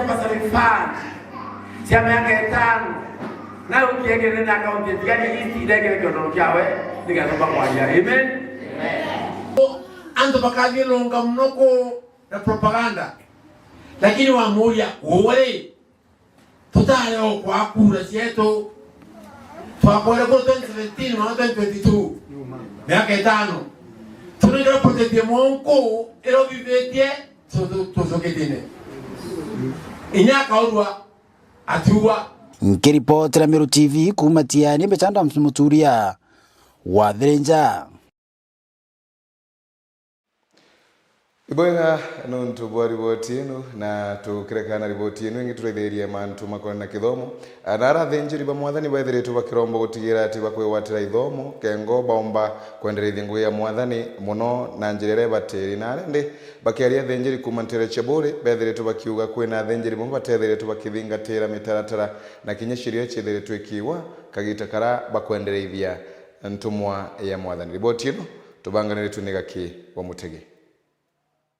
basari fund cia miaka 5 na ukiegere na akaunti gani hizi ndege kiono kyawe nikaomba kwa ya amen. Ando bakage longa mnoko na propaganda lakini wamoja wale tutale kwa kura sieto twakole kwa 2017 na 2022 miaka 5 tunataka protete monko ero vivetie tuzoketene inyaka urwa atiwa. Nkiripotera Meru TV kuma Tiani Bechanda Msuturia wa Therenja. Iboinga nontu bwa riboti ino na tukirekana riboti ino ingi turetheria mantu makona na kithomo anara thenjiri ba mwathani baithiretu bakirombo gutigira ati bakwewatira ithomo kengo baomba kwendereithia ngui ya mwathani muno na njirere bateri na ndi bakiaria thenjiri kumantere chebore baithiretu bakiuga kwina thenjiri bomba batethiretu bakithingatira mitaratara na kinyeshirio chithiretu ikiwa kagita kara bakwendereithia ntumwa ya mwathani. Riboti ino tubanganire tunigaki wa Mutege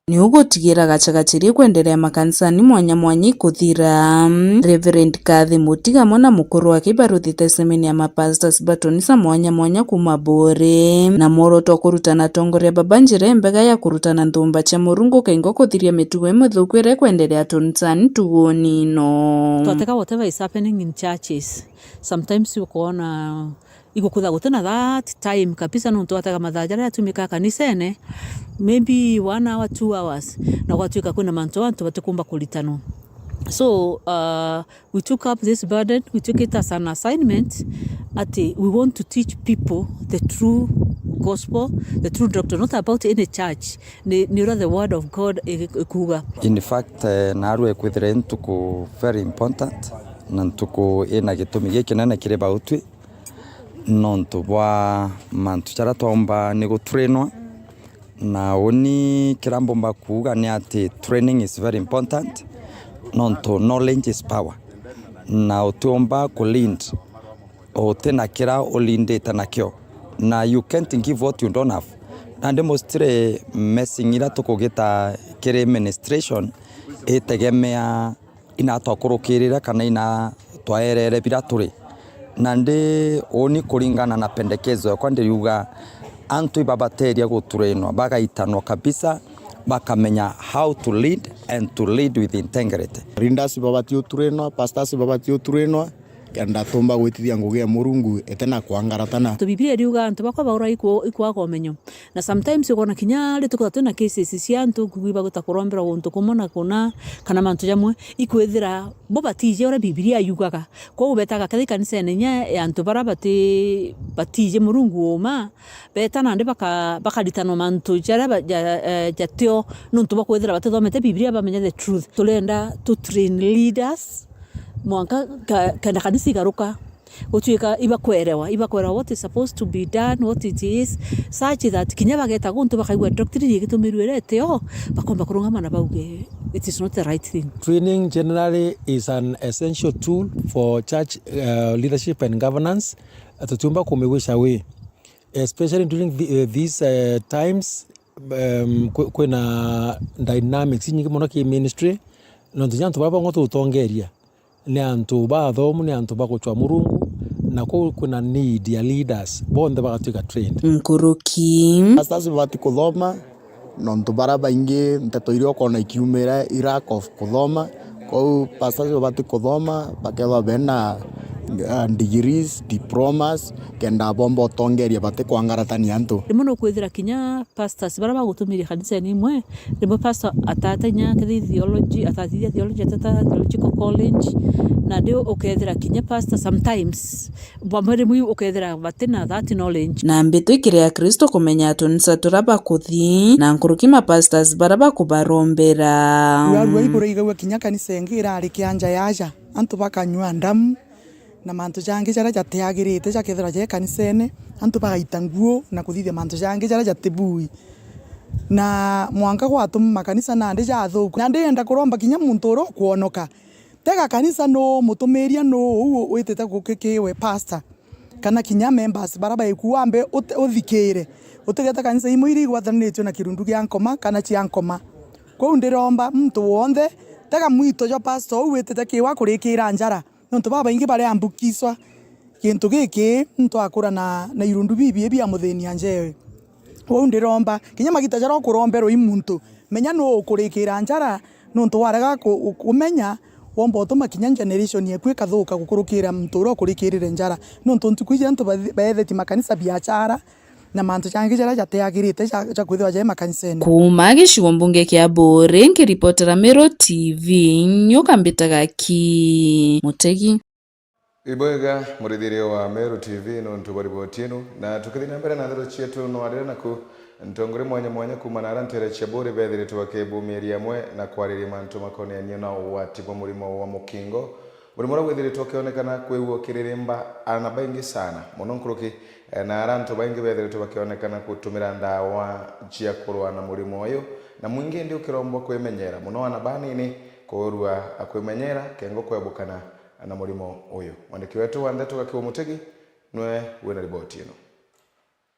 ni ugutigera gachagachirie kwenderea makanisani mwanya mwanya ikuthira. Reverend Kathy Mutiga mona mukuru wa kibaruthi tesemeni ya mapastors batonisa mwanya mwanya kumabore na moroto kurutana tongoria babanjire mbega ya kurutana nthumba cha murungu kaingo kuthiria mitugo imuthukwire kwenderea tonisani tugoni no. Twateka whatever is happening in churches, sometimes you kuona iko kutha gutena that time kabisa nuntu ataga mathajara yatumika kanisene maybe 1 hour 2 hours na kwatuika kuna manto antu batukumba kulitano. So we took up this burden, we took it as an assignment ati we want to teach people the true gospel, the true doctrine, not about any church, ni the word of God ikuga. In fact narwe kwithire ntuku very important na ntuku ina gitumi gikinene kire bautwi nontu bwa mantu chara tomba ni gutrainwa na oni kirambomba kuga ni ati training is very important nontu knowledge is power na utomba kulind otena kira olinde tanakyo na you can't give what you don't have na demonstrate messing ira tukugita kire administration etegemea ina tokurukirira kana ina twaerere biraturi nande oni kuringana na pendekezo ya kwande yuga antu ibabateria guturenwa bagaitanwa kabisa bakamenya how to lead and to lead with integrity. Rindas babati uturenwa, pastors babati uturenwa kenda tomba gwitithia ngugi ya Murungu etena kwangaratana. To Biblia riuga antu bakwa baura ikwa komenyo na sometimes ukona kinyari tukatuna cases cia antu kugiba gutakurombera wonto kumona kuna kana mantu jamwe ikwethira bobatije ora Biblia yugaga kwa ubetaga kathi kanisa nya antu bara batije Murungu oma betana ndi bakaditano mantu jara jatio nuntu bakwethira batethomete Biblia bamenya the truth. Tulenda to train leaders mwanka kana kanisa garuka utuika ibakwerewa what is supposed to be done, what it is, such that kinya bageta guntu bakaigwa doctrine yigitumirwirete bakomba kurungama na bauge it is not the right thing. Training generally is an essential tool for church leadership and governance atutumba kumewisha we, especially during these times kwena dynamics nyingi muno ki ministry no nyantu baba ngoto utongeria ni antu bathomu ni antu baguchwa Murungu na kuna need ya leaders bonde bagatuika trained. Nkuruki pastors bati kuthoma nontu bara baingi nteto irio kona ikiumira lack of kuthoma kwa pastors bati kuthoma bakeba bena degrees, diplomas kenda bombo tongeria bate kwangaratani antu limuno kwithira kinya pastors bara bagutumira kanisa ni imwe rimwe pastor atatanya kathi theology atathithia theology atata theological college na ndio ukethira kinya pastor sometimes bamwe mwi ukethira batena that knowledge na mbitu ikire ya Kristo kumenya atonisa turaba kuthi na nkuruki ma pastors bara bakubarombera yarwa ibura igawa kinya kanisa ngira ari kianja yaja antu bakanywa ndamu na mantu jange jara jateagirite jakethira je kanisene antu bagaita nguo na kuthithia mantu jange jara jatebui na mwanka gwatuma makanisa na ndi jathuku na ndenda kuromba kinya muntu ro kuonoka tega kanisa no mutumiria no uwo witete gukikiwe pastor kana kinya members baraba ikuambe uthikire utegeta kanisa imwe iri gwathanitio na kirundu gya nkoma kana cia nkoma kwa ndiromba mtu wonde tega mwito jo pastor uwetete kiwa kurikira njara nonto baba ingi bare ambukiswa kintu giki nto akura na irundu bibi bia mutheni anjewe wo ndiromba kinya magita jara kurombero imuntu menya no kurikira njara nonto waraga kumenya womba utuma kinya generation yeku kathuka gukurukira mturo kurikirire njara nonto ntukwije nto baetheti makanisa biachara na mantu changi jara jateagirite cha kwithwa je makaniseni kuma gicigo mbunge kia Mburi nkiripotera Meru TV nyukambitaga ki Mutegi Ibwega murithirio wa Meru TV no ntubaribotinu na tukithina mbere na thero cietu no arira naku ntongore mwanya kuma na arantere chabore bethire twakebumiria mwe na kwariria mantu makonianio na wati bo murimo wa mukingo murimo wethire twakionekana kwewo kiririmba ana baingi sana muno nkuruki na arantu baingi bethire twakionekana kutumira ndawa cia kurwa na murimo uyu na mwingi ndi ukirombo kwemenyera muno ana banini kurwa akwemenyera kengo kwebukana na murimo uyu mwandiki wetu wandetu gakiwa Mutegi nwe wena riboti ino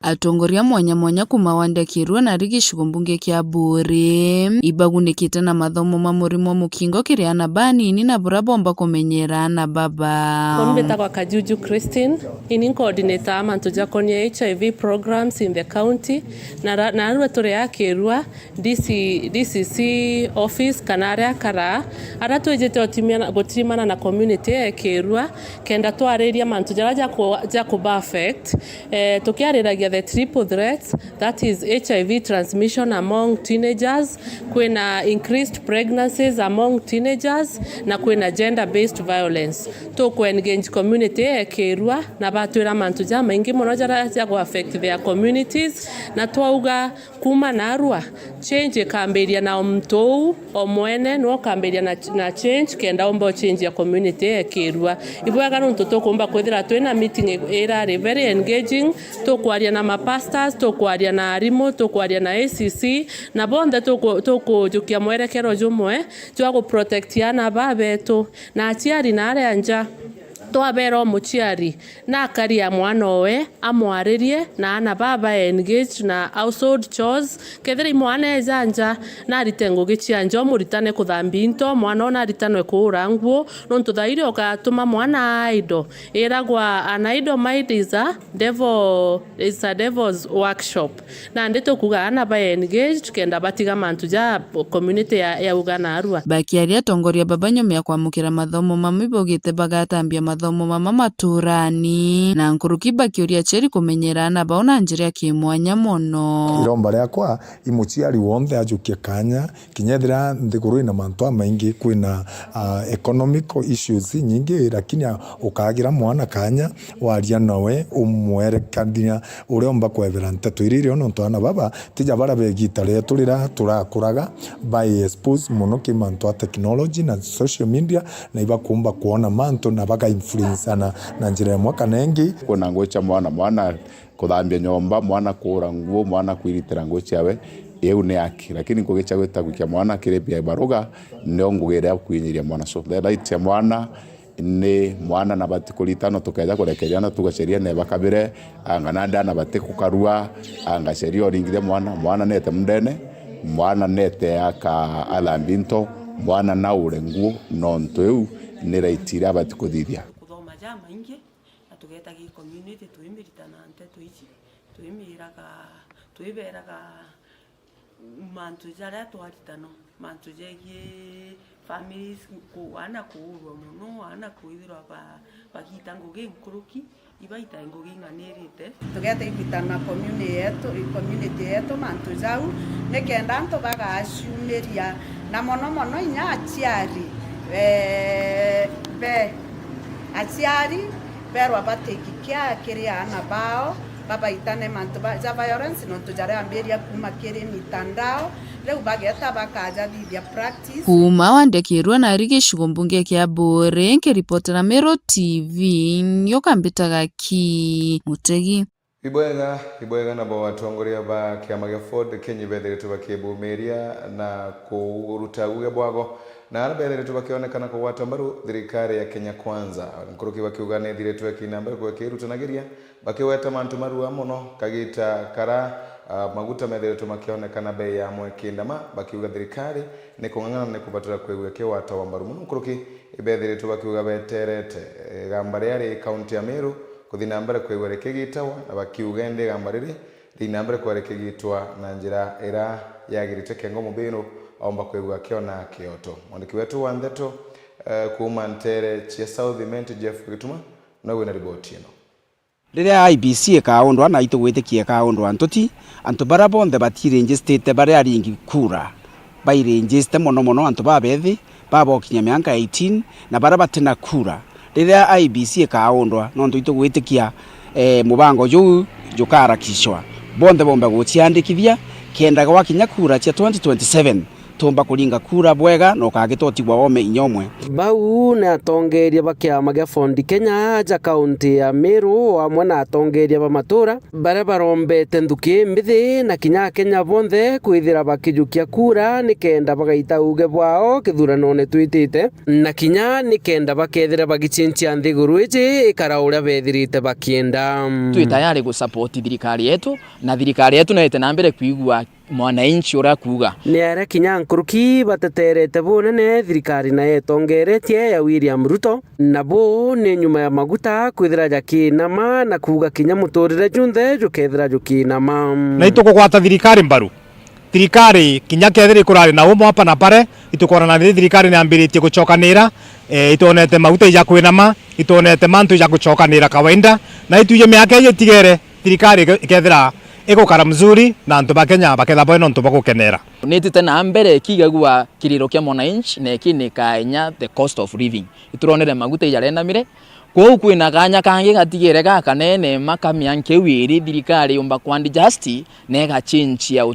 atongoria mwanya kuma wandakirwa na gicigo mbunge kia Mburi ibagunikite na mathomo ma murimo mukingo kiria ana banini na bura bomba kumenyera na baba Kombeta kwa Kajuju Christine ini coordinator amantu jakonia HIV programs in the county na arua tore yakirwa DCC office kanaria kara ara twejete otimia gotimana na community yakirwa kenda twariria mantu jara ja ku perfect tukiariragia the triple threats, that is HIV transmission among teenagers, kwena increased pregnancies among teenagers, na kwena gender-based violence. To engage community ekirwa na batwira mantu ja maingi muno jara ja go affect their communities na twauga kuma narua change kamberia na mtou omwene no kamberia na change kenda ombo change ya community ekirwa ibwaga no tutokumba kwithira twina meeting era very engaging to kwaria na mapastors to kwaria na arimo to kwaria na ACC na bonde to jukia mwerekero jumwe jwa go protect yana babeto na aciari na are anja twabera omuciari na akari ya mwana owe amwaririe na ana baba engage na household chores kethira mwana ezanja na ritengo gichianja muritane kuthambia into mwana ona ritanwe kuura nguo no ntuthaire okatuma mwana aido eragwa an idle mind is a devil's workshop na ndito kuga ana ba engaged kenda batiga mantu ja community ya ugana arua bakiaria tongoria babanyomya kwamukira mathomo mamibogite bagatambia mathomo mama maturani na nkuruki bakiuria cheri kumenyerana baona njira kimwanya mono iromba riakwa imuciari wonthe ajukie kanya kinyethira nthiguru ina mantu maingi kwina economical issues nyingi lakini ukagira mwana kanya waria nawe umwerekania uriomba kwethera nteto iririo no twana baba tija bara begita ria turakuraga by expose muno ki mantu technology na social media na ibakumba kuona mantu na baka sana na njira ya mwaka nengi kuna ngocha mwana kuthambia nyomba mwana kuura nguo mwana kwiritira ngocha we yeu ne aki lakini kugecha gweta gukia mwana kirepia baruga ndio ngugera kwinyiria mwana so the right ya mwana ni mwana na batikulitano tukaja kurekeriana tugaceria ne bakabire angananda na batikukarua angaceria oringire mwana nete mndene mwana nete aka alambinto mwana na urenguo nonto eu ni raitira batikuthithia maingi na tugeta gi community tuimiritana ante tuichi tuiberaga mantu jara twaritano mantu jegi families kuana kuurwa muno ana kuithirwa bagita ngugi nkuruki ibaita ngugi nganirite tugeta ibitana community yetu mantu jau nekenda nto bagashumeria na mono inya aciari aciari berwa batekikia kiria ana bao baba itane mantu za violence no tujare amberia kuma kiri mitandao leo bageta bakaja bibia practice kuma wandekirwa na gicigo mbunge kia Mburi nkiripotera Meru TV nyokambitaga ki Mutegi Ibwega na bo watongoria ba kiama gia Ford Kenya bethire tubakibumiria na kuruta uge bwago na arabere tubakionekana kwa watu ambaru thirikari ya Kenya Kwanza nkuruki bakiugane thire twekina ambaru kwa kirutanagiria bakiweta mantu maru amono kagita kara maguta methiretwo makionekana bei ya mwekindama bakiuga thirikari ni kung'ang'ana ni kubatira kwegweke watawa mbaru muno kuruki ibethiretwo bakiuga beterete gambare yari kaunti ya Meru kuthina mbere kwegwereke gitawa na bakiuga ndi gambariri thina mbere kwereke gitwa na njira era yagirite kengo mubino aomba kwegwa kiona kioto mwandiki wetu wa Ndeto kuma Ntere chia South Ment Jeff Gituma nawe na riboti ino riria IBC kaundwa na itugwitikie kaundwa antu bara bonthe batirenjistite bare aringi kura bairenjiste mono antu babethi babokinya miaka 18 na bara batina kura riria IBC kaundwa nontu itugwitikia mubango juu jukarakishwa bonthe bomba guciandikithia kenda gwakinya kura cia 2027 tumba kuringa kura bwega no kagitotigwa ome inyomwe bau na atongeria bakiama gya Fondi Kenya ja kaunti ya Meru amwe na atongeria ba matura bare barombete nthuki mbithi na kinya Kenya bonthe kwithira bakijukia kura ni kenda bagaita uge bwao kithuranone twitite na kinya ni kenda bakethira bagichinchia nthiguru iji ikara uria bethirite bakienda twitayari gu support thirikari yetu na thirikari yetu nete na mbere kuigua mwananchi ura kuga ni ara kinya nkuruki bateterete bunene thirikari na yetongeretie ya William Ruto na bo ni nyuma ya maguta kwithira jakinama na kuga kinya muturire junthe jukethira jukinama na itukugwata thirikari mbaru thirikari kinya kethira kurari na umo hapa na pare itukorana na thirikari ni ambiritie gucokanira itonete maguta ya kwinama itonete mantu ya gucokanira kawaida na ituje miaka yetigere thirikari ikethira ikukara mzuri na antu bakenya baketha bono antu bagukenera nitite na mbere kigagua kiriro kya mwananchi na kini kanya the cost of living ituronere maguta yarenda mire kwa kwina kanya kange gatigere ga kanene makamya nkewiri thirikari umba kwandi justi nega change ya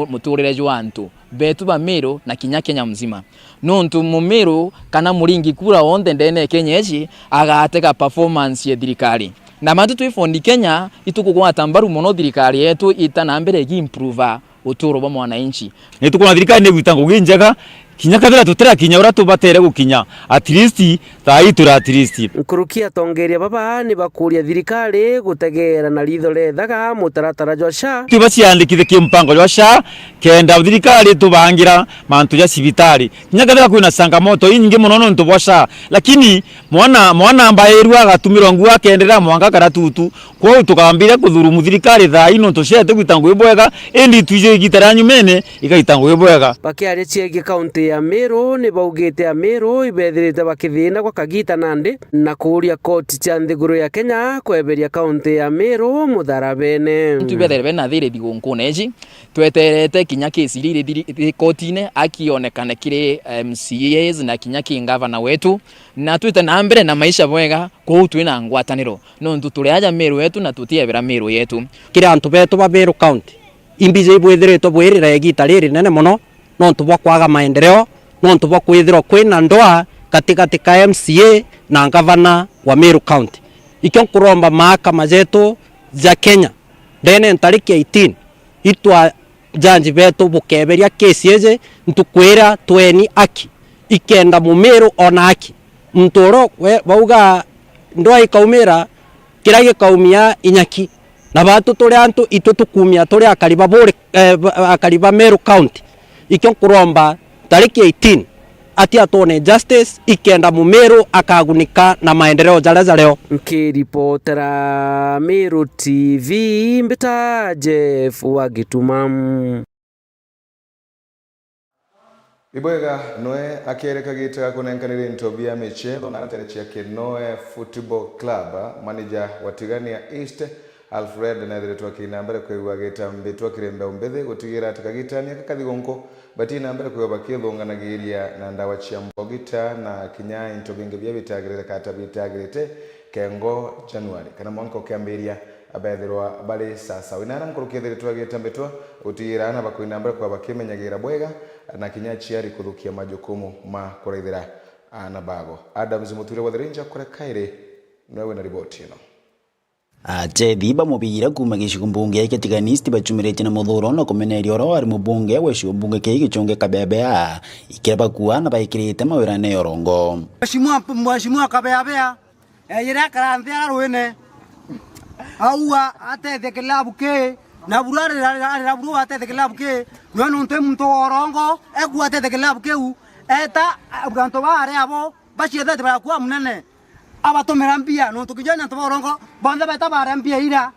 muturire jwantu betu ba Meru na kinya Kenya mzima nontu mu Meru kana muringi kura onde ndene Kenyeji agateka performance ya thirikari na mantu twi Fondi Kenya itukugwata mbaru muno thirikari yetu itana mbere gi improve uturo ba mwananchi nitukuna thirikari ne gwitango ginjega kinya kathira tutera kinya ura tubatere gukinya at least thaitura at least nkurukia tongeria baba ni bakuria thirikari gutegera na ritho rethaga mutaratara jwa SHA tibaciandikithe kimpango jwa SHA kenda thirikari tubangira mantu ja cibitari kinya kathira kwina changamoto nyingi muno no ntu bwa SHA lakini mwana ambaye agatumirwa ngua kendera mwanga karatutu kwa tukambira kuthuru thirikari thai no tucete gwitango bwega endi tuje gitara nyumene igaitango bwega bakiaria ciege kaunti ya Meru ni baugite ya Meru ibethirite bakithina kwa kagita nandi na kuria koti cia nthiguru ya Kenya kweberia kaunti ya Meru mutharabene tubethere bena thire thigunkune eji tweterete kinya kesi riri kotine akionekane kire MCAs na kinya kingavana wetu na twite na mbere na maisha bwega kwa twina ngwataniro no ntuturiaja Meru yetu na tutiebera Meru yetu kira antu betu ba Meru county imbije ibwethiretwo bwirira egita riri nene muno no tubwa kwaga maendeleo no tubwa kwithirwo kwina ndoa katikati ka MCA na gavana wa Meru county ikyo kuromba mahakama zetu za Kenya ndene ntariki 18 itwa janji betu bukeberia kesi eze ntukwira tweni aki ikenda mu Meru ona aki mtoro bauga ndoa ikaumira kirage kaumia inyaki na batu tuli antu itutukumia tuli akariba bore akariba Meru county ikyo kuromba tariki 18 ati atone justice ikenda mu Meru akagunika na maendeleo jala leo nkiripotera Meru TV mbita Jeff wa Gituma Ibwega noe akereka gita kunenkanire ntobia michezo na atarechia Kenoe Football Club manager wa Tigania East Alfred na ndiretwa kinambere kwegwa gita mbetwa kirembe umbethe gutigira atakagitania kakathigonko bati nambere kwegwa bakithunganagiria na ndawa cia mbogita na kinya intobinge bya bitagirete kata bitagirete kengo January kana mwanko kiambiria abethirwa bali sasa winara nkurukithiritwa gita mbetwa gutigira na bakwinambere kwa bakimenyagira bwega na kinya chiari kuthukia majukumu ma kuraithira na bago Adams Muture wa Thirinja kure kaire nawe na ripoti ino atethi bamubira kuma gicigo mbunge kia Tiganisti bachumirete na muthuro na kumeneria oro ari mubunge wecio mbunge kia gichonge kabebea ikira bakua na baikirite mawira ne orongo mheshimiwa kabebea yira karanthia ruine aua atethe kilabu ke na burare la buru atete klabu ke no nonte mto orongo egu atete klabu ke u eta ganto bare abo bashi atete bara kwa munene abatomera mbia no tukijana to orongo banda beta bare mbia ira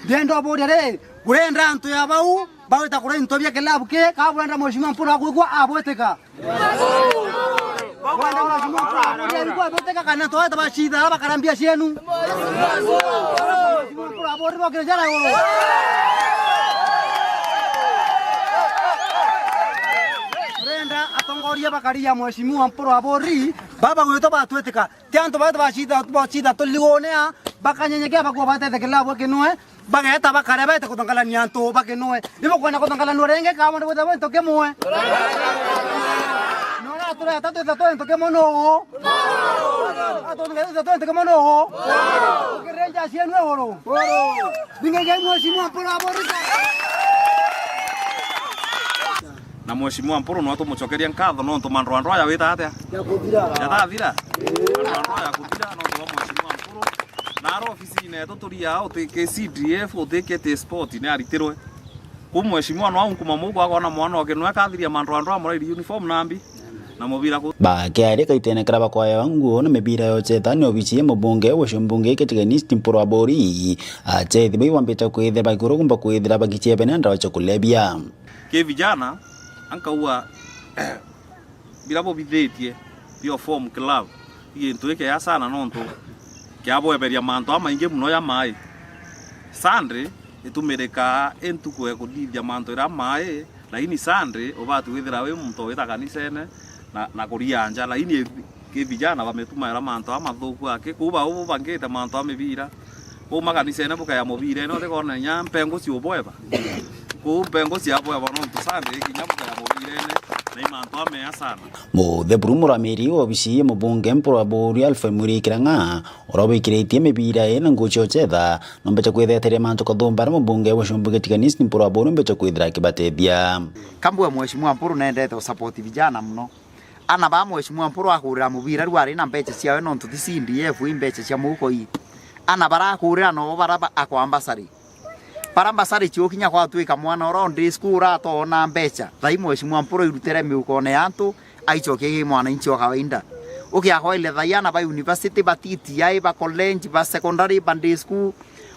dendo bodere kurenda antu ya bau bau ta kurenda tobia klabu ke ka buranda mheshimiwa mpura kwa aboteka bwana mheshimiwa mpura kwa aboteka kana to eta bashida bakarambia shenu mheshimiwa mpura abori bakirejana yoro atongoria bakaria mheshimiwa mporo abori baba gwito batweteka tanto bata bashida tuligonea bakanyenyekea bakwa batete kelabo kenwe bageta bakare bete kutangala nyanto bakenwe ibo kwana kutangala norenge kama ndo bento kemwe nora tura tatu tatu kemono atu kemono kerenja sienwe oro bingeje mheshimiwa mporo abori na mheshimiwa mporo no tumucokeria nkatho no tumandro andro ya wita atia ya kuthira andro ya kuthira no tuwa mheshimiwa mporo na ro ofisi ine tuturia o tike CDF o tike te sport ne aritirwe ku mheshimiwa no ankuma mugo akona mwana okenwe kathiria mandro andro amora uniform nambi na mubira ku bakere kaitene kraba kwa yangu na mebira yo chetani obichie mubunge wo shumbunge keteganisti mporo abori ache thibai wambeta kwethe bakuru kumba kwethira bakichie benenda wacho kulebia ke vijana ankaua birabo bithetie bio form club into eke ya sana nonto kiabo eberia manto amainge muno ya mai sandre etumereka entuko ekudithia manto ira mai lakini sandre obatu withira we muntu wita kanisene na kurianja lakini ke vijana bametuma ira manto amathuku ake kuba ubu bangete manto amebira kuma kanisene buka ya mobire no tekona nya mpengo si oboeba kupengo si apo ya bononto sandre kinyabuka ya mobire Muthe Brumura meri obisi mubunge mporo abori Alfa muri kiranga orobe kiretie mebira ena ngocho chetha nombecha kwethere manto kathomba mubunge wa shumbuge tikanisi mporo abori mbecha kwethira kibatethia kambwe mheshimiwa mporo nendete support vijana mno ana ba mheshimiwa mporo akurira mubira rwari na mbecha ciawe no ntuti CDF imbecha cia muko yi ana bara kurira no baraba akwambasari parambasari chiokinya kwa tuika mwana orondi skura to na mbecha thai mheshimiwa mporo irutere miukone yantu aichoke mwana inchi wa kawaida ukia hoile thaiana ba university batiti yai ba college ba secondary bandi school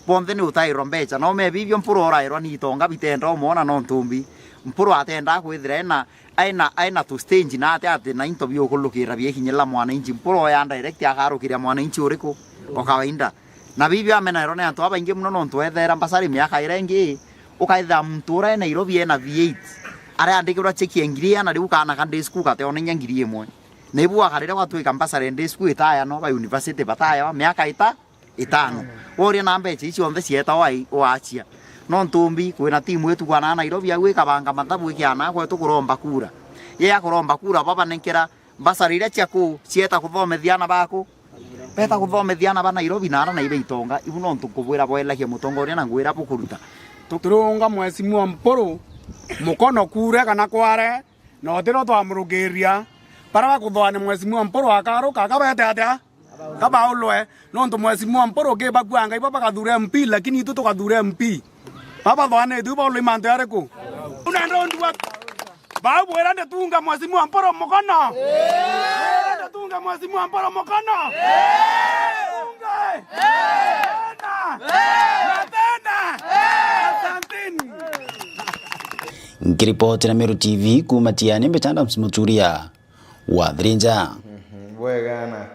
bonde ni utairo mbecha no me bibyo mporo orairo ni tonga bitendo mona no ntumbi mporo atenda kwithira aina to stage na ate na interview okulukira biekinyela mwana inchi mporo ya direct akarukiria mwana inchi uriko o kawaida na bibi amena irone antu abainge muno no ntwethera mbasari miaka irengi ukaitha mtura Nairobi na V8 ari andikirwa cheki engiria na riu kana kande school kate onenya ngiri imwe na ibu akarira watu ikambasari ndi school itaya no ba university bataya miaka itano ori na mbeche ici onthe cieta waachia no ntumbi kwina timu yetu kwa Nairobi agwe kabanga matabu ikiana kwa tukuromba kura ye akuromba kura baba nenkera basari ira ciaku cieta kuthomethia bako beta kuthomethiana ba Nairobi na na ibe itonga ibu no ntukubwira boelakia mutongoria na ngwira bukuruta tuturunga mheshimiwa mporo mukono kure kana kware no tiro twamurugiria para bakuthoane mheshimiwa mporo akaruka akabete atia kaba ulwe no ntu mheshimiwa mporo ke bakwanga iba bakathure MP lakini itu tukathure MP baba thwane tu ba ulwe manto yareko una ndo ndwa ba bwera ndetunga mheshimiwa mporo mukono tunga mheshimiwa mporo mukono tunga tena asanteni Ngiripoti na Meru TV kumatiani mbetanda msimuturia wadrinja wegana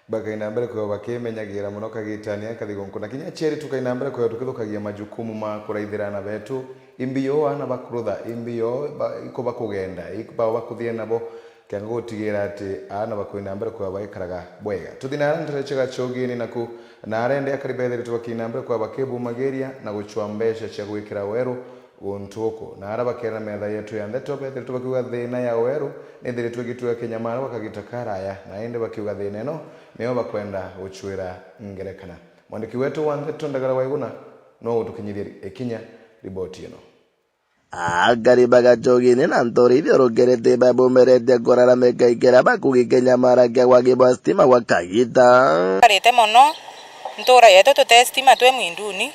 bakaina mbere kwa bakemenyagira muno kagitania kathigonko na kinya cheri tukaina mbere kwa tukithukagia majukumu ma kuraithirana betu imbiyo ana bakurutha imbiyo iko bakugenda iko bakuthie nabo kanga gutigira ati ana bakwina mbere kwa baikaraga bwega tuthina ndirechega chogini naku na arende akaribethe tubakina mbere kwa bakebu mageria na guchwa mbesha cia gwikira weru gontuko na araba kera metha yetu ya ndeto bethe tubakiuga thina ya weru ni thiri twigitwe kinyamara bakagitakara na ende bakiuga thina no neo bakwenda guchwira ngerekana mwandiki wetu wa ndeto ndagara waiguna no utukinyiria ekinya riboti ino agaribaga jogini na ntorithio rugerete babumerete korara mekaigera bakugikenya marake gwa stima gwa kagita karite mono ntura yetu tutestima twe mwinduni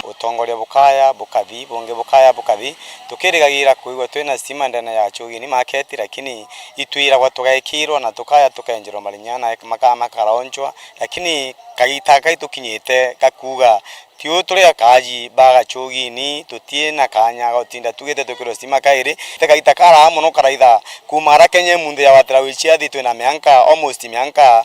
utongoria bukaya bukathi bunge bukaya bukathi tukirigagira kuigwa twina stima ndene ya Chogini market lakini itwira gwa tugaikirwo na tukaya tukenjirwo marinyana makaraonjwa lakini kagitaka itukinyite gakuga tiyo turi akaji baga Chogini tutie na kanya gotinda tugete tukiro stima kairi tekagitaka ara muno karaitha kumara Kenya munde ya watira wichia thitu na mianka almost mianka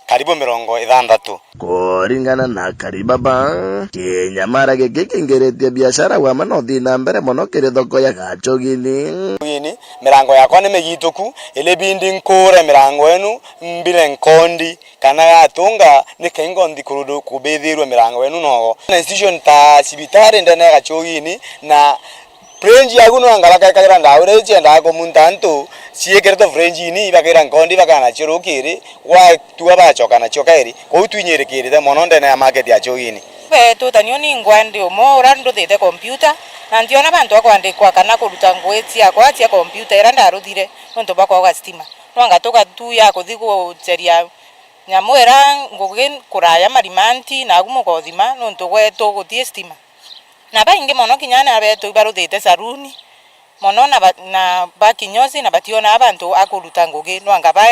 karibu 60 kuringana na Karibaba kinyamara giki kingeretie biashara wa manothi na mbere mono kiri thoko ya Chogini mirango yakwa ni migituku ile bindi nkure mirango enu mbire nkondi kana yatunga ni kengo ndikurudu kubethirwe mirango enu no na institution ta sibitari ndene ya Chogini na French yaguno angalaka kaira ndaure chenda ko muntanto siekerto French ni bakira nkondi bakana chirukiri wa tuwa bachoka na chokairi ko twinyerikiri de mononde na market ya Chogini beto tanioni ngwande omo urando de computer na ndiona bantu akwandikwa kana kuruta ngweti akwa tia computer era ndaruthire nonto bakwa ga stima no ngatoka tu ya kuthiko cheria nyamwera ngugen kuraya marimanti na gumo kothima nonto gweto gutie stima na baingi mono kinyana abeto ibaruthite saruni mono na bakinyozi na bationa abantu akuruta ngugi no angaba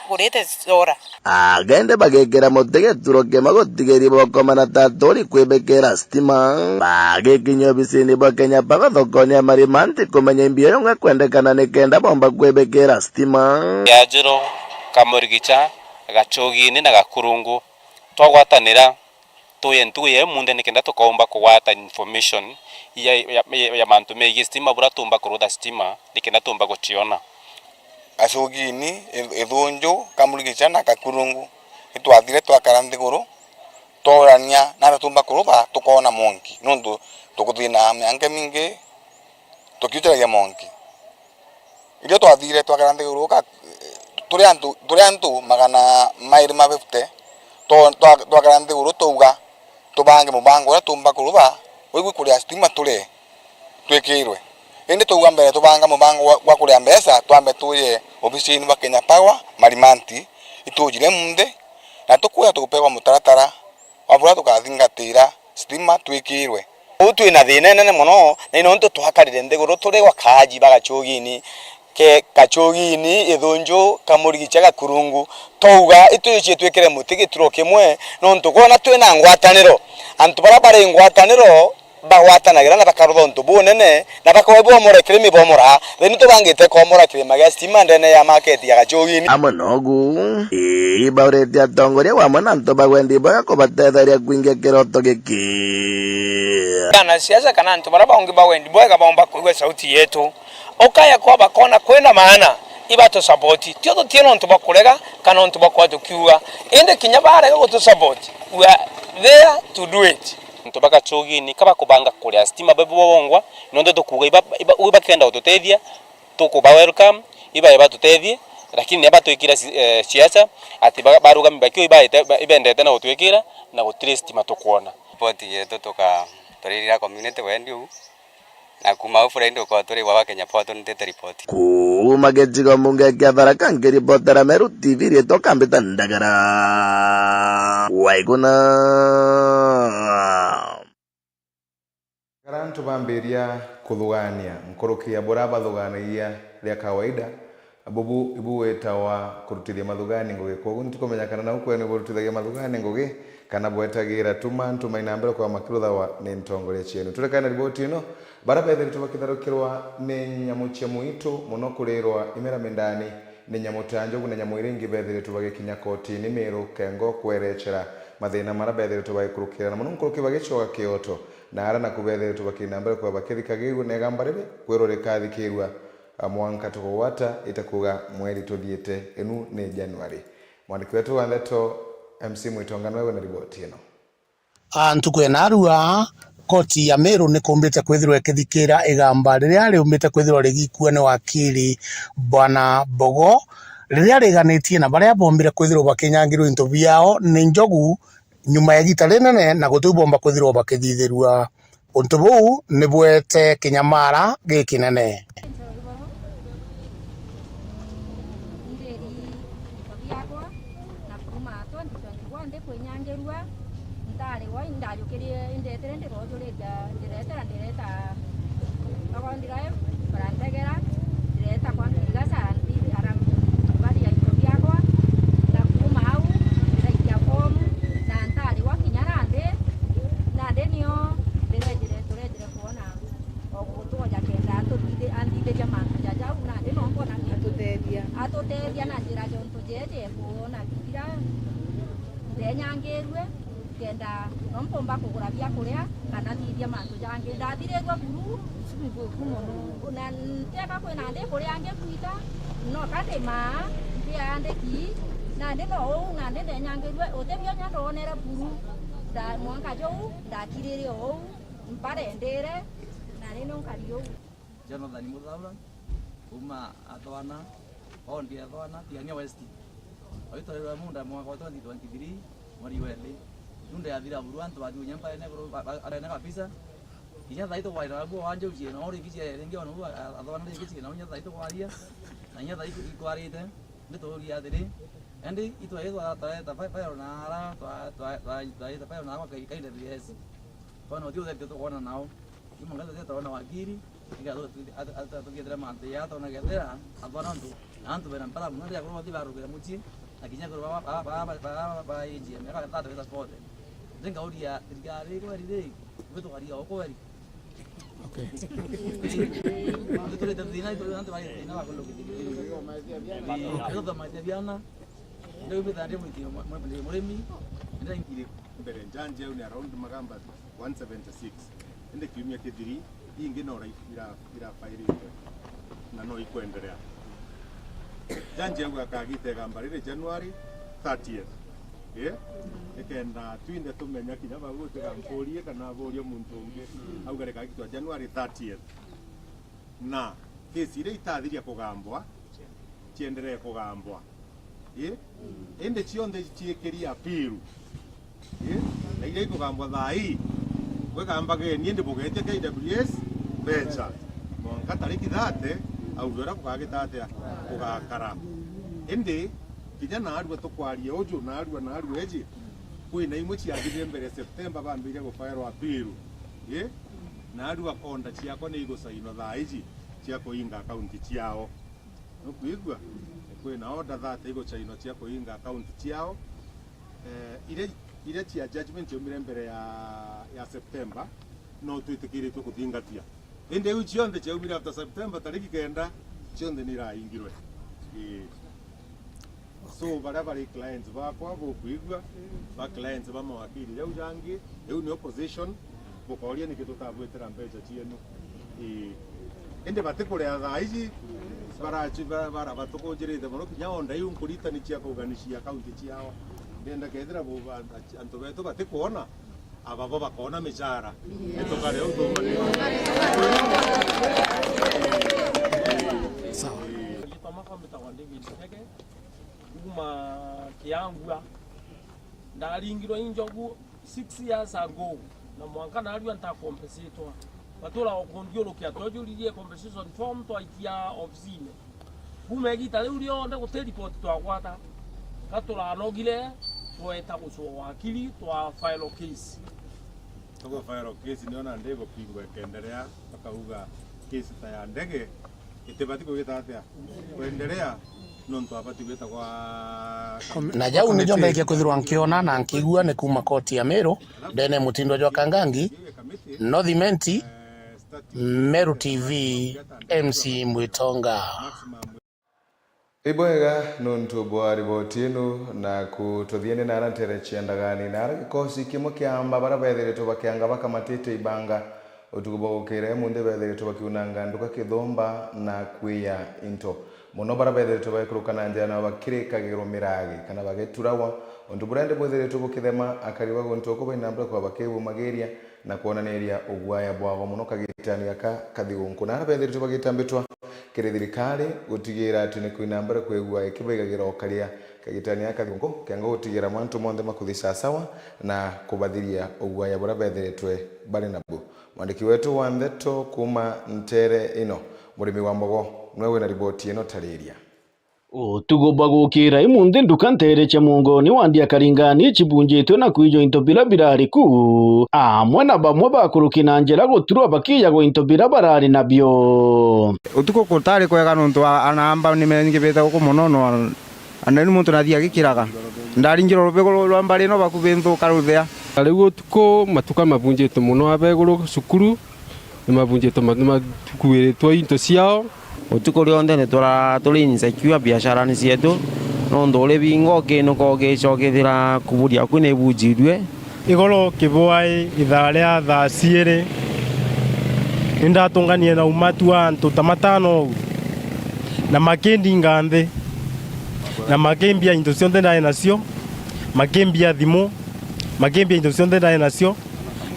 kurete zora agende bagekera mutegeturo kema gotigeri bokomana tatori kwebekera stima bagekinyo bisini bokenya baga thokoni marimanti kumenya mbio yonga kwendekana nikenda bomba kwebekera stima yajiro kamurigicha Chogini na Gakurungu twagwatanira tuye munde nikenda tukaomba kuwata information ya mantu megi stima bura tumba kuruda stima nikenda tumba gochiona Chogini ethonjo kamurigicha na Gakurungu itwathire twakarandhiguru torania na tumba kuruba tukona monki nondu tukuthina miange mingi tukiteragia monki ile twathire twakarandhiguru ka turi antu magana mairi mabefte twakarandhiguru tuga tubange mubango ura tumba kuruba wigwi kuria stima tule twekirwe indi tuga mbere tubanga mubango wa kuria mbesa twambe tuye obisini wa Kenya Power marimanti itujire munde na tukuya tupewa mutaratara wabura tukathingatira stima twekirwe utu ina thina nene muno na inonto twakarire nthiguru turi wa kaji baga Chogini ke Chogini ethonjo kamurigicha Gakurungu touga ituicie twekere mutigituro kimwe nonto kona twina ngwataniro antu barabara ngwataniro bagwatanagira na bakarutho ntu bunene na bakawebwa murekire mibomora theni tubangite komora kirima gya stima ndene ya market ya Chogini amonogu ibaurete atongoria wa mwana nto bagwendi baga kubatetheria kuingia kiroto giki kana siasa kana ntu baraba ungi bagwendi boga bomba kuigwe sauti yetu okaya kwa bakona kwenda maana iba to support tio tieno ntu bakurega kana ntu bakwa tukiwa ende kinyabare go to support we are there to do it ntu baka Chogini kaba kubanga kuria stima bebo bongwa nondo tukuga iba kenda utotethia tukuba welcome iba tutethie lakini neba twikira siasa ati baruga mbakio ibendete na utwikira na gutire stima tukuona ripoti yetu turirira community wendiu na kuma friend ko turi wa Kenya Power tunitete report kuma gejigo munge kyavara ngeri botara Meru TV rieto kambita ndagara waiguna Karantu bamberia kuthugania nkorokia boraba thuganaia ria kawaida abubu ibu wetawa kurutithia mathugani ngugi kogu ntikomenya kana na ukwene burutithagia mathugani ngugi kana bwetagira tumantu mainambere kwa makirutha wa ni ntongoria chienu turekana riboti ino barabethe tubakitharukirwa ni nyamu cia muito muno kurirwa imera mindani ni nyamu tanjogu na nyamu iringi bethe tubagikinya koti ni Meru kengo kwerechera mathina marabethe tubagikurukira na muno nkurukiba gicoga kioto na ara na kubethe tubakinambere kwa bakithikagiru ne gambarebe kwerore kathikirwa mwanka tukowata itakuga mweri tuthiete enu ni January mwandiki wetu wa Ndeto MC Mwitongano wewe na riboti ino antu kwena arua koti ya Meru ni kumbite kwithirwa ikithikira igamba riria riumite kwithirwa rigikua ni wakiri Bwana Bogo riria riganitie na baria bombire kwithirwa bakinyangirwo into biao ni njogu nyuma ya gita rinene na gutubomba kwithirwa bakithithirwa untu buu ni bwete kinyamara gikinene ndari wa ndajo kiri indetere ndirojo rega ndireta akondirayo barantegera ndireta kwa ndigasa ndi aram bari ya Ethiopia kwa na kuma au ndiraikia fomu na ndari wa kinyarande na denio ndirejire turejire kuona ogutuja kenda tutide andide jamani jaja una de no mbona ni atutedia na njira jonto jeje kuona kira ndenyangerwe kenda nompomba kugura bia kuria kana thithia mantu jange ndathire gwa buru kumono na nteka kwena nde kuria ange kuita no kate ma ndia ndeki na nde no na nde ndenyangerwe otebio nyando onera buru da mwanka jo da kirire o mpare ndere na neno kario Jonathan Muthaura kuma atwana ondi atwana Tiania West oitorerwa munda mwaka wa 2023 mweri weli nunde athira buru antu bathu nyamba ene arene kabisa inya thaito kwaira abu wanje ucie no ri kicie rengi ono atwana ri kicie no nya thaito kwaria na nya thaito ikwarite nditoria thiri endi itu ezo ta pa na ara ta pa na kwa kai de yes kono dio de to kona nao imanga de to na wakiri igado ata to gedra mante ya to na gedra atwana ndu antu bena para no ya ko baru ke muci akinya ko ba inji me ka ta de sport denga odia digare ko ri de beto ari o ko ri okay to le dina to antu ba ina ba ko lo que yo to ma viana ndio bidare mu tio muremi ndio ngire mbere njanje uni around magamba 176 ende kiumia kithiri ingi no ira fairi na no ikuendelea janje ngwa kagite gambarire January 30th ekenda twinde tumenya kinya bagutu gamporie kana borio muntu ungi augare kagitwa January 30th na kesi ile itathiria kugambwa ciendelee kugambwa ende cionde ciekeria apiru na ile kugambwa thai gwegambage ni ndi bugete KWS becha mwanka tariki thate augora kugagitate kugakara ende kijana arwa tukwarie ojo na arwa eji kwina imwe ciathire mbere September bambire gufairwa apiru na arwa konda ciako ni igusaino thaici ciako inga account ciao nukuigwa kwina order thate igusaino ciako inga account ciao ile cia judgment yomire mbere ya September no twitikiritwe kuthingatia ende u cionde ciaumire after September tariki kenda cionde ni raingirwe so bari clients bakwa bokuigwa ba clients ba mawakili leo jangi eu ni opposition bokoria ni kitu tabwetera mbeca cienu ende batikore thaici bara batukonjerete muno kinya onda yu nkurita ni cia kuganishia account ciao ndenda kethira bo antu betu batikuona ababo bakona micara etokare uthumani sawa kama kama tawandigi ndege kuma kiangua ndaringirwo injogu 6 years ago na mwanka nariwa nta compensatwa batura okondiorokia tojuririe compensation form to ikia ofisine kuma gita riu nde gute report twagwata katura anogire tweta gucwo wakili twa file case togo file case niona ndego pingwa kendelea akauga case ta ya ndege itebati kugita atia kuendelea nonto abati gweta kwa na jau ni jonda ikia kuthirwa nkiona na nkigua ni kuma koti ya Meru ndene mutindo jwa Kangangi North Menti Meru TV MC Mwitonga ibwega nuntu bwa riboti ino na kutothiene na arantere ciendagani na ara gikosi kimwe kiamba bara bethiritwo bakianga bakamatite ibanga utugubo gukire munde bethiritwo bakiunanga nduka kithomba na kwiya into muno bara bethiritwo bakurukana njana bakirikagirwo miragi kana bageturawa untu burende bethiritwo bukithema akariwa guntu ko bainambra kwa bakebu mageria na kuonaneria ugwaya bwago muno kagitani aka kathigunku na ara bethiritwo bagitambitwa kirithirikari gutigira ati ni kuinambara kwegwa ikibaigagira okaria kagitani akathungo kengo gutigira mantu monthe makuthi sawa na kubadhiria ugwaya bora bethiritwe bari nabu mwandiki wetu wa Ndeto kuma Ntere ino murimi wa Mbogo mwewe na riboti ino tariria Utugomba gukira imunthi nduka ntere cha mungoni wandia karingani chibunjitwe na kwijo into bila birari ku amwe na bamwe bakurukina njera guturwa bakiya go into bila barari nabyo utuko kutari kwega nuntu anamba nimengibeta ko munono anani muntu nathia gikiraga ndaringiro rubego rwa mbari no bakubenthu karuthea riu utuko matuka mabunjitwe muno abeguru cukuru ni mabunjitwe matukuiritwe into ciao utuko rionde ni turi insecure biashara ni cietu no ndore bingo kinu ko gicokethira kuburia kwine ibunjirwe igoro kibwai itharia thaa ciiri indatunganie na umatu wa antu tamatano na makendi ngambe na makembia into cionthe ndae nacio makembia thimu makembia into cionthe ndae nacio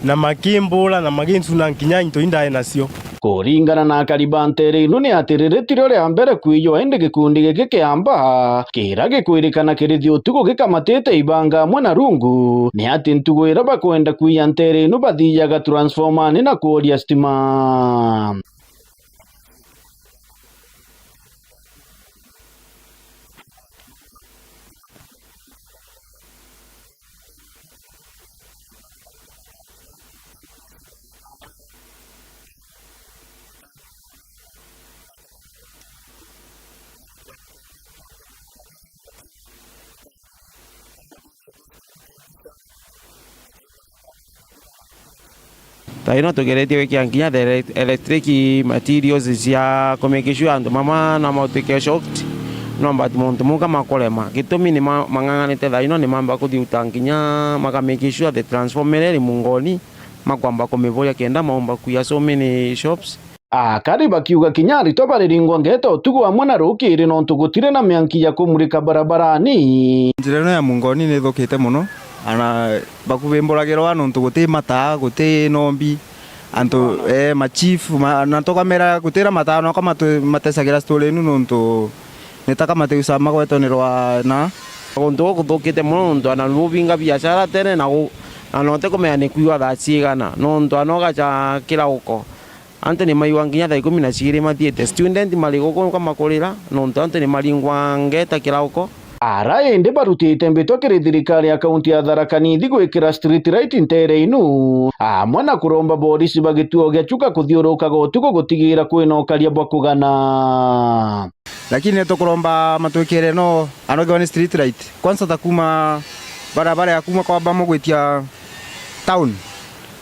na makimbura na magincuna nkinya into indae nacio kuringana na Karibantere ino ni atiriritiro ria mbere kwiyo ende gikundi giki kiamba kira gikwirikana kirithi utugo gikamatite ibanga amwe na rungu ni ati ntugo ira bakwenda kwiya ntere ino bathiyaga transformani na kuoria stima. taino tugeretie wikia nginya the electric materials cia kumikishu andu mama na mautikio shocked no but muntu muka makolema gitumi ni manganganite thaino ni mamba kuthiuta nginya makamikishu the transformer ri mungoni makwamba kumivoya kenda maomba kuya so many shops akari bakiuga kinyari to bariringwa ngeta utugo amwe na rukiri no ntugutire na mianki ya kumurika barabarani njira no ya mungoni ni thukite muno ana bakubembulagirwa nuntu guti mataa guti nombi antu machifu na toka mera gutira mataa no kama matesagira stole nu nuntu nitaka mateusa magwetonirwa na untu guthukite muno nuntu ana rubinga biashara tene na anote kumea ni kuiwa thaa cigana nuntu anoga cha kila uko ante ni maiwa nginya thaa 12 mathiete student mari guko kama kurira nuntu ante ni maringwa ngeta kila uko ara ende barutite mbitwa kiri thirikari ya kaunti ya Tharaka Nithi gwikira street light ntere inu amwe na kuromba borisi bagituo giachuka kuthiuruka gotuko gutigira kwina ukaria bwa kugana lakini tukuromba matwikire no anogewa ni street light kwanza takuma barabara ya kuma kwa bamo gwitia town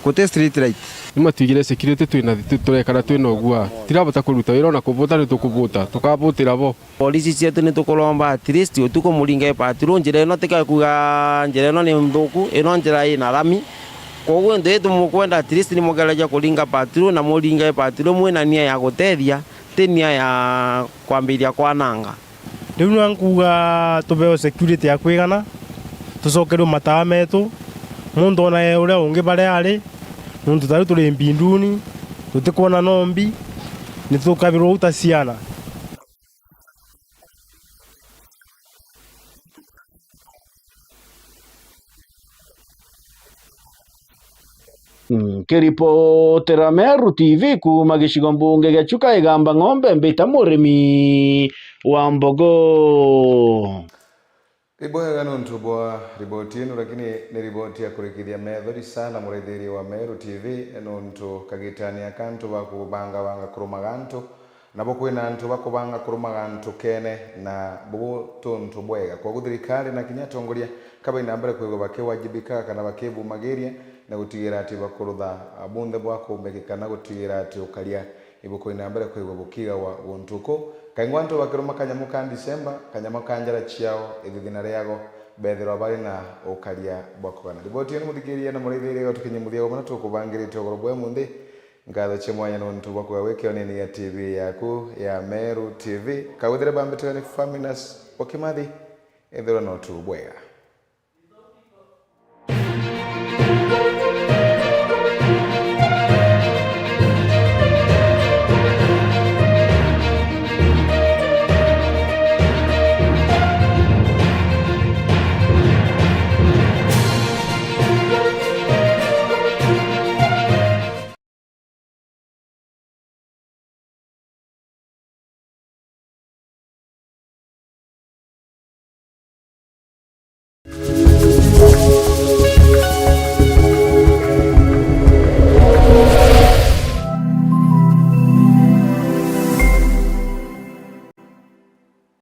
kote street light nimatwigire security twina turekana twina ogua tirabota kuruta wira na kuvuta ni tukuvuta tukavutira bo polisi cietu ni tukuromba at least utuko muringe patru njira no tika kuga njira no ni mthuku ino njira ina rami koguo ndetu mukwenda at least ni mugeraja kuringa patru na muringe patru mwina nia ya gutethia tinia ya kwambiria kwa nanga riu no nkuga tubeo security ya kwigana tucokerwo mataa metu mundu ona uria ungi bare ari nuntu tari turi mbinduni tutikuona nombi nitukabirwo uta ciana kiripotera Meru TV kuma gicigo mbunge gia Chuka Igamba Ng'ombe mbita murimi wa mbogo Iboya nuntu bwa riboti ino lakini ni riboti ya kurikithia methodi sana murithiri wa Meru TV nuntu kagitani akantu bakubanga kurumagantu nabo kwina antu bakubanga kurumagantu kene na bugu tuntu bwega kwa guthirikari na kinyatongoria kaba inambere kwego bakiwajibika kana bakibumagiria na gutigira ati bakurutha bunthe bwa kumbekana gutigira ati ukaria ibuko inambere kwego bukiga wa untuko kaingwanto bakiruma kanyamu ka December kanyamu kanjara chiao ithithina riago bethirwa bari na ukaria bwakwana riboti ni muthikiria na murithiri tukinyimuthia gomana tukubangirite ogoro bwe munthi ngatho chimwanya nuntu bwakwa weke oneni ya TV yaku ya Meru TV kawithire bambitene Faminas Okimathi ethira no tu bwega.